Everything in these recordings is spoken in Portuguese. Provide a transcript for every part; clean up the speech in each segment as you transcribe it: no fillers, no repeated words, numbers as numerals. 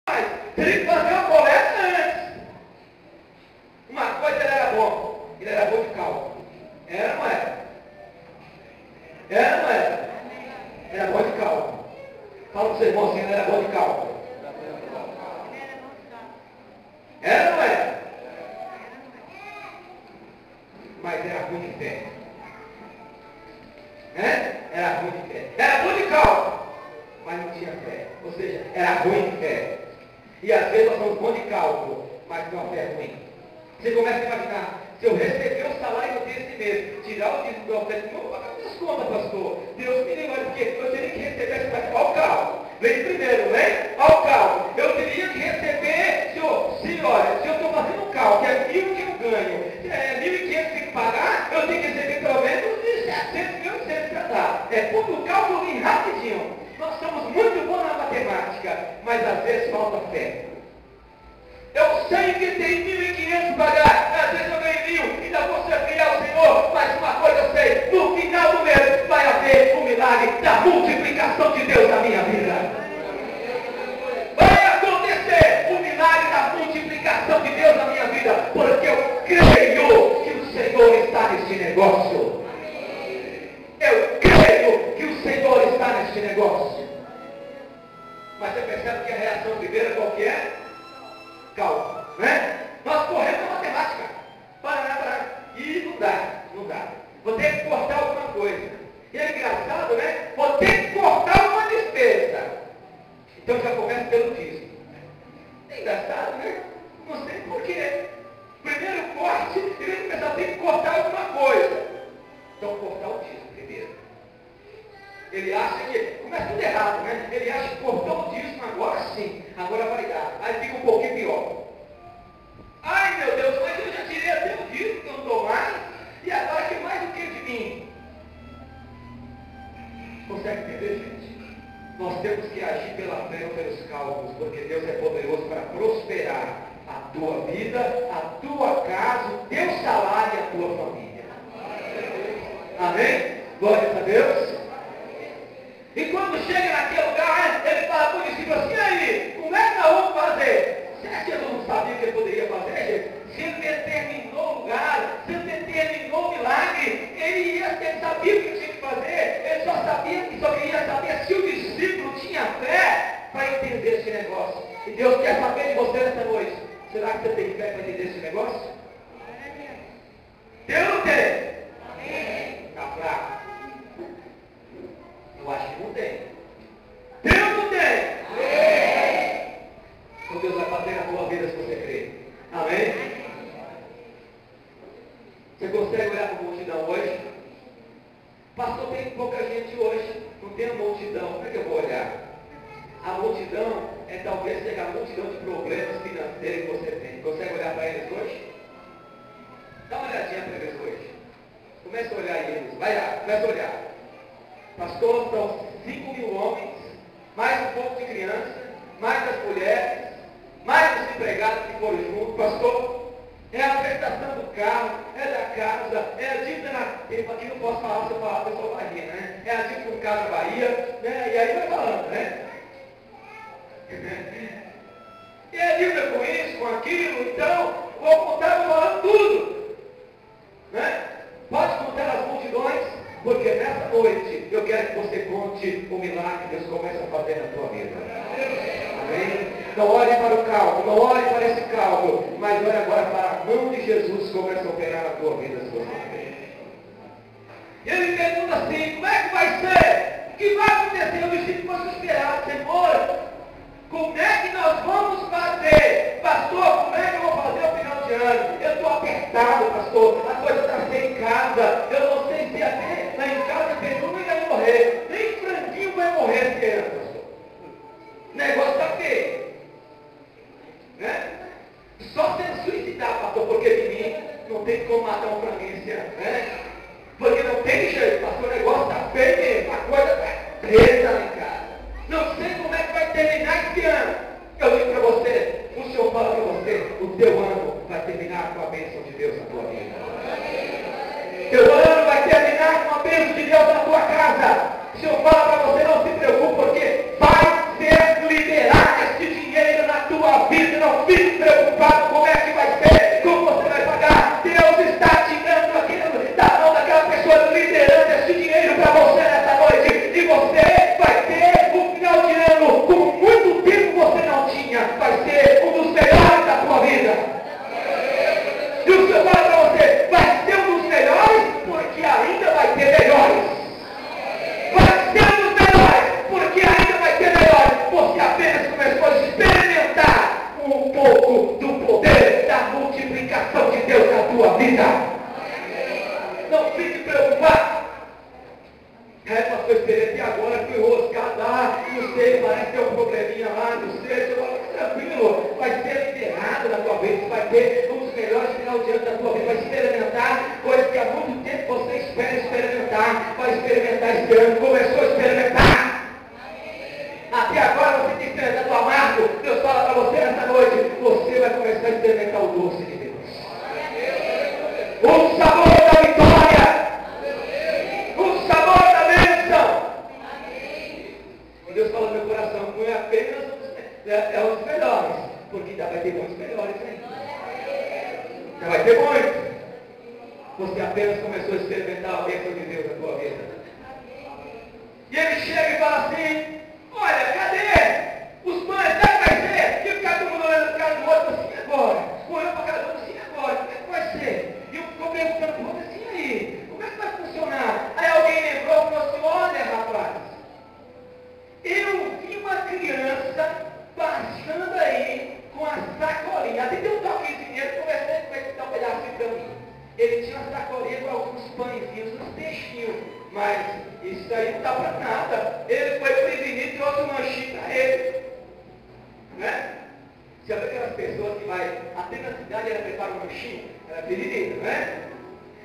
Mas teria que fazer uma coleta antes. Uma coisa ele era bom. Ele era bom de cálculo. Era ou não era? Era ou não era? Era bom de cálculo. Fala para o seu irmão assim, ele era bom de cálculo. Era ou não era? Mas era ruim de fé. Era ruim de fé. Era bom de cálculo, mas não tinha fé. Ou seja, era ruim de fé. E às vezes nós somos bons de cálculo, mas com uma fé ruim. Você começa a imaginar, se eu receber o salário desse mês, tirar o dízimo do oferta, não vou pagar minhas contas, pastor. Deus me livre, porque eu teria que receber essa parte. Olha o cálculo. Vem primeiro, né? Olha o cálculo. Eu teria que receber, olha, se eu estou fazendo um cálculo, que é 1.000 que eu ganho, 1.500 que pagar, eu tenho que receber pelo menos 700, 1.800 para dar. Quando o cálculo vem rapidinho. Nós somos muito bons na matemática, mas às vezes falta fé. Eu sei que tem 1.500 para pagar, às vezes eu ganho 1.000, ainda vou ser fiel ao Senhor, mas uma coisa eu sei, no final do mês vai haver um milagre da multiplicação de Deus na minha vida. Vai acontecer o milagre da multiplicação de Deus na minha vida, porque eu creio que o Senhor está nesse negócio. Eu creio que o Senhor está nesse negócio. Mas você percebe que a reação primeira qual que é? Cálculo, né? Nós corremos a matemática. E não dá. Vou ter que cortar alguma coisa. E é engraçado, né? Vou ter que cortar uma despesa. Então já começa pelo dízimo. É engraçado, né? Não sei porquê. Primeiro corte, e vem começar, tem que cortar alguma coisa. Então cortar o dízimo primeiro. Ele acha que, começa tudo errado, né? Ele acha que cortou o dízimo, agora sim, agora vai dar. Aí fica um pouquinho pior. Ai meu Deus, mas eu já tirei até o dízimo que eu não dou mais, e agora que mais o que de mim? Consegue entender, gente? Nós temos que agir pela fé ou pelos cálculos, porque Deus é poderoso para prosperar a tua vida, a tua casa, o teu salário e a tua família. Amém? Glória a Deus. E quando chega naquele lugar, ele fala para o discípulo assim, e aí, como é que nós vamos fazer? Será que Jesus não sabia o que ele poderia fazer, gente? Se ele determinou o lugar, se ele determinou o milagre, ele sabia o que tinha que fazer, ele só queria saber se o discípulo tinha fé para entender esse negócio. E Deus quer saber de você nessa noite. Será que você tem fé para entender esse negócio? Deus não tem. Está fraco. Eu acho que não tem. Deus não tem. Então Deus vai fazer na tua vida se você crer. Amém? Você consegue olhar para a multidão hoje? Pastor, tem pouca gente hoje. Não tem a multidão. Como é que eu vou olhar? A multidão é talvez seja a multidão de problemas financeiros que você tem. Consegue olhar para eles hoje? Dá uma olhadinha para eles hoje. Começa a olhar eles. Vai lá, começa a olhar. Pastor, são 5.000 homens, mais um pouco de criança, mais as mulheres, mais os empregados que foram juntos. Pastor, é a prestação do carro, é da casa, é a dívida na... Aqui não posso falar, se eu falar, a pessoa vai rir, né? É a dívida com Casa Bahia, né? E aí vai falando, né? E a dívida com isso, com aquilo, então, vou contar, vou falando tudo. Né? Pode contar as multidões, porque nessa noite eu quero que você conte o milagre que Deus começa a fazer na tua vida. Amém? Não olhe para o cálculo, não olhe para esse cálculo, mas olhe agora para a mão de Jesus que começa a operar na tua vida. Ele pergunta assim, como é que vai ser? O que vai acontecer? Eu disse, posso esperar, Senhor. Como é que nós vamos fazer? Pastor, como é que eu vou fazer o final de ano? Eu estou apertado, pastor. A coisa está sem em casa. Eu não sei se até lá em casa Pedro nem vai morrer. Nem franguinho vai morrer esse ano, pastor. O negócio está feio. Né? Só se suicidar, pastor, porque de mim não tem como matar um franguinho esse ano. Né? Porque não tem jeito, pastor. O negócio está feio mesmo. A coisa está presa lá em casa. Não sei como é que vai terminar esse ano. Eu digo para você, o Senhor fala para você, o teu ano vai terminar com a bênção de Deus na tua vida. Teu ano vai terminar com a bênção de Deus na tua casa. O Senhor fala para você, não se preocupe, porque vai ser liberado esse dinheiro na é os melhores, porque ainda vai ter muitos melhores ainda. Ainda vai ter muitos. Você apenas começou a experimentar a bênção de Deus na tua vida. E ele chega e fala assim, olha, cadê os pães? Como é que vai ser? E ficar todo mundo olhando para cara do outro assim, agora? Olhando para cara do outro assim, agora? Como é que vai ser? E eu ficou perguntando para o outro assim, aí, como é que vai funcionar? Aí alguém lembrou e falou assim, olha, rapaz, eu vi uma criança passando aí com a sacolinha. Até deu um toque de dinheiro, conversei com ele que dá um pedacinho para mim. Ele tinha uma sacolinha com alguns pãezinhos, uns peixinhos, mas isso aí não dá para nada. Ele foi prevenido e trouxe um lanchinho para ele. Né? Você vê aquelas pessoas que vai até na cidade, ela prepara um lanchinho, ela é prevenida, né?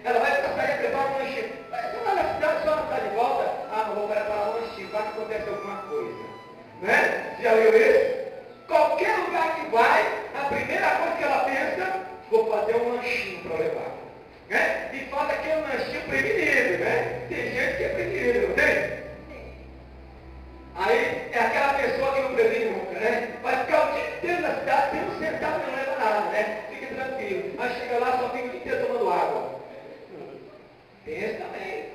Ela vai para a cidade e prepara um lanchinho. Mas você vai na cidade, só não está de volta, não vou preparar um lanchinho, vai que acontece alguma coisa. Né? Você já viu isso? Qualquer lugar que vai, a primeira coisa que ela pensa, vou fazer um lanchinho para levar. Né? E fala que é um lanchinho prevenido, né? Tem gente que é prevenido, não tem? Aí é aquela pessoa que não previne nunca, né? Vai ficar o dia inteiro na cidade, tem um centavo e não leva nada, né? Fica tranquilo. Aí chega lá, só fica o dia inteiro tomando água. Tem esse também.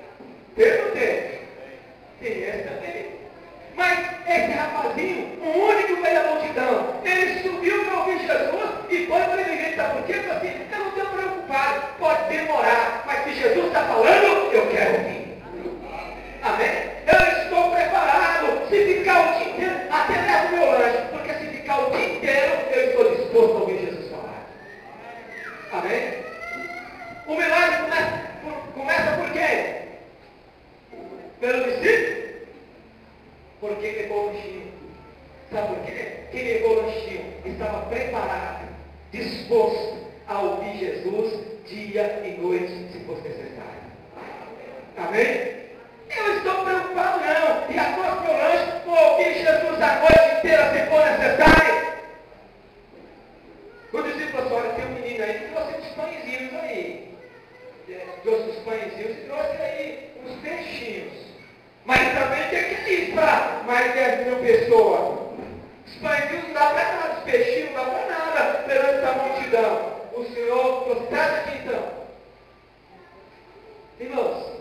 Tem ou não tem? Tem esse também. Mas esse rapazinho, o único meio da multidão, ele subiu para ouvir Jesus e foi prevenido. Sabe por quê? Ele falou assim, eu não estou preocupado, pode demorar, mas se Jesus está falando, eu quero ouvir. Amém? Eu estou preparado. Se ficar o dia inteiro, até levo o meu lanche, porque se ficar o dia inteiro, eu estou disposto a ouvir Jesus falar. Amém? O milagre começa por quem? Pelo discípulo? Porque levou o lanchinho. Sabe por quê? Quem levou o lanchinho estava preparado, disposto a ouvir Jesus dia e noite, se fosse necessário. Amém? Eu estou preocupado não. E após meu lanche, vou ouvir Jesus a noite inteira, se for necessário. O discípulo falou, olha, tem um menino aí que trouxe uns pãezinhos aí. Trouxe uns pãezinhos e trouxe aí uns peixinhos. Mas também tem que ir para mais 10 mil pessoas. Os pãezinhos não dá para nada, os peixinhos não dá para nada perante essa multidão. O Senhor, traz aqui então. Irmãos,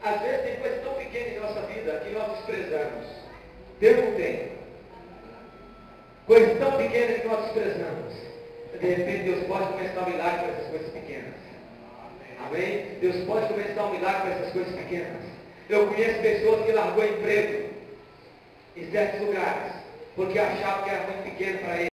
às vezes tem coisas tão pequenas em nossa vida que nós desprezamos. Deus não tem. Coisas tão pequenas que nós desprezamos. De repente Deus pode começar um milagre com essas coisas pequenas. Amém? Deus pode começar um milagre com essas coisas pequenas. Eu conheço pessoas que largou emprego em certos lugares, porque achavam que era muito pequeno para eles.